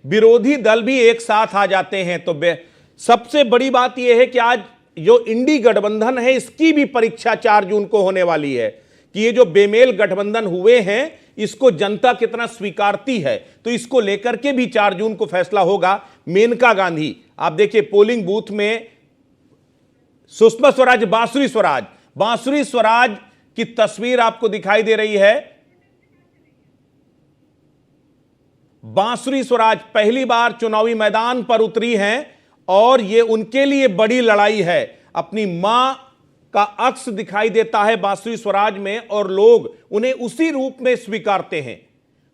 विरोधी दल भी एक साथ आ जाते हैं। तो सबसे बड़ी बात यह है कि आज जो इंडी गठबंधन है इसकी भी परीक्षा 4 जून को होने वाली है कि ये जो बेमेल गठबंधन हुए हैं इसको जनता कितना स्वीकारती है। तो इसको लेकर के भी 4 जून को फैसला होगा। मेनका गांधी, आप देखिए पोलिंग बूथ में सुषमा स्वराज, बांसुरी स्वराज की तस्वीर आपको दिखाई दे रही है। बांसुरी स्वराज पहली बार चुनावी मैदान पर उतरी हैं और यह उनके लिए बड़ी लड़ाई है। अपनी मां का अक्स दिखाई देता है बांसुरी स्वराज में और लोग उन्हें उसी रूप में स्वीकारते हैं।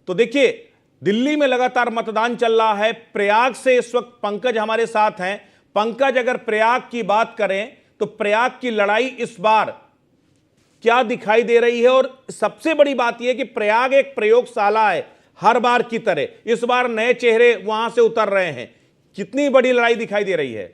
तो देखिए दिल्ली में लगातार मतदान चल रहा है। प्रयाग से इस वक्त पंकज हमारे साथ हैं। पंकज, अगर प्रयाग की बात करें तो प्रयाग की लड़ाई इस बार क्या दिखाई दे रही है? और सबसे बड़ी बात यह कि प्रयाग एक प्रयोगशाला है, हर बार की तरह इस बार नए चेहरे वहां से उतर रहे हैं। कितनी बड़ी लड़ाई दिखाई दे रही है?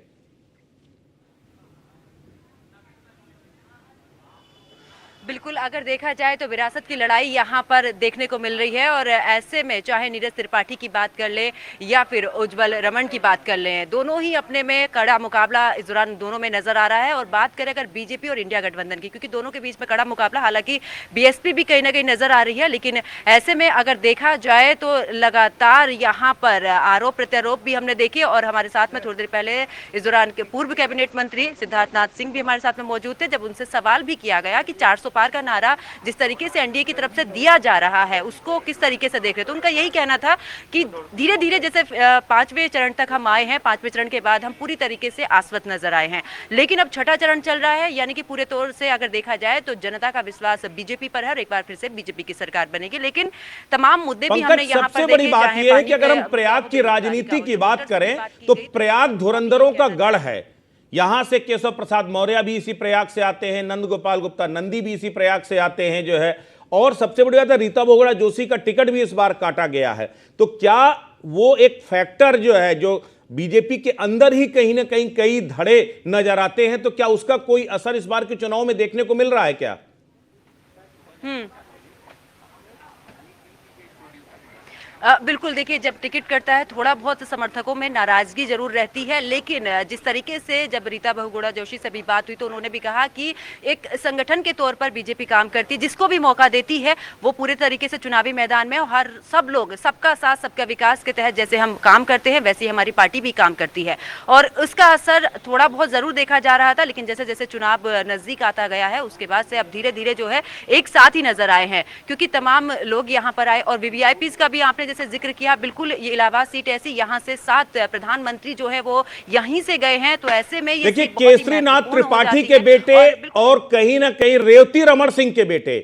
बिल्कुल, अगर देखा जाए तो विरासत की लड़ाई यहाँ पर देखने को मिल रही है और ऐसे में चाहे नीरज त्रिपाठी की बात कर ले या फिर उज्जवल रमन की बात कर लें, दोनों ही अपने में कड़ा मुकाबला इस दौरान दोनों में नजर आ रहा है। और बात करें अगर बीजेपी और इंडिया गठबंधन की, क्योंकि दोनों के बीच में कड़ा मुकाबला, हालांकि बीएसपी भी कहीं ना कहीं नजर आ रही है, लेकिन ऐसे में अगर देखा जाए तो लगातार यहाँ पर आरोप प्रत्यारोप भी हमने देखे। और हमारे साथ में थोड़ी देर पहले इस दौरान के पूर्व कैबिनेट मंत्री सिद्धार्थनाथ सिंह भी हमारे साथ में मौजूद थे, जब उनसे सवाल भी किया गया कि 400 पार का नारा जिस तरीके से एनडीए की तरफ से दिया जा रहा है उसको किस तरीके से देख रहे। तो उनका यही कहना था कि धीरे धीरे जैसे 5वें चरण तक हम आए हैं, 5वें चरण के बाद हम पूरी तरीके से आश्वस्त नजर आए हैं, लेकिन अब छठा चरण चल रहा है, यानी कि पूरे तौर से अगर देखा जाए तो जनता का विश्वास बीजेपी पर है और एक बार फिर से बीजेपी की सरकार बनेगी। लेकिन तमाम मुद्दे भी हमने यहाँ पर सबसे बड़ी बात यह है कि अगर हम प्रयाग की राजनीति की बात करें तो प्रयाग धुरंधरों का गढ़ है। यहां से केशव प्रसाद मौर्य भी इसी प्रयाग से आते हैं, नंद गोपाल गुप्ता नंदी भी इसी प्रयाग से आते हैं जो है, और सबसे बड़ी बात है रीता बहुगुणा जोशी का टिकट भी इस बार काटा गया है। तो क्या वो एक फैक्टर जो है जो बीजेपी के अंदर ही कहीं ना कहीं कई धड़े नजर आते हैं, तो क्या उसका कोई असर इस बार के चुनाव में देखने को मिल रहा है क्या? बिल्कुल, देखिए जब टिकट कटता है थोड़ा बहुत समर्थकों में नाराजगी जरूर रहती है, लेकिन जिस तरीके से जब रीता बहुगुणा जोशी से भी बात हुई तो उन्होंने भी कहा कि एक संगठन के तौर पर बीजेपी काम करती है, जिसको भी मौका देती है वो पूरे तरीके से चुनावी मैदान में हर सब लोग सबका साथ सबका विकास के तहत जैसे हम काम करते हैं वैसे ही हमारी पार्टी भी काम करती है। और उसका असर थोड़ा बहुत जरूर देखा जा रहा था, लेकिन जैसे जैसे चुनाव नजदीक आता गया है उसके बाद से अब धीरे धीरे जो है एक साथ ही नजर आए हैं, क्योंकि तमाम लोग यहाँ पर आए। और वीवीआईपी का भी आपने जैसे जिक्र किया, बिल्कुल ये इलाहाबाद सीट ऐसी, यहाँ से 7 प्रधानमंत्री जो है वो यहीं से गए हैं। तो ऐसे में ये देखिए केसरी नाथ त्रिपाठी के बेटे और कहीं ना कहीं रेवती रमन सिंह के बेटे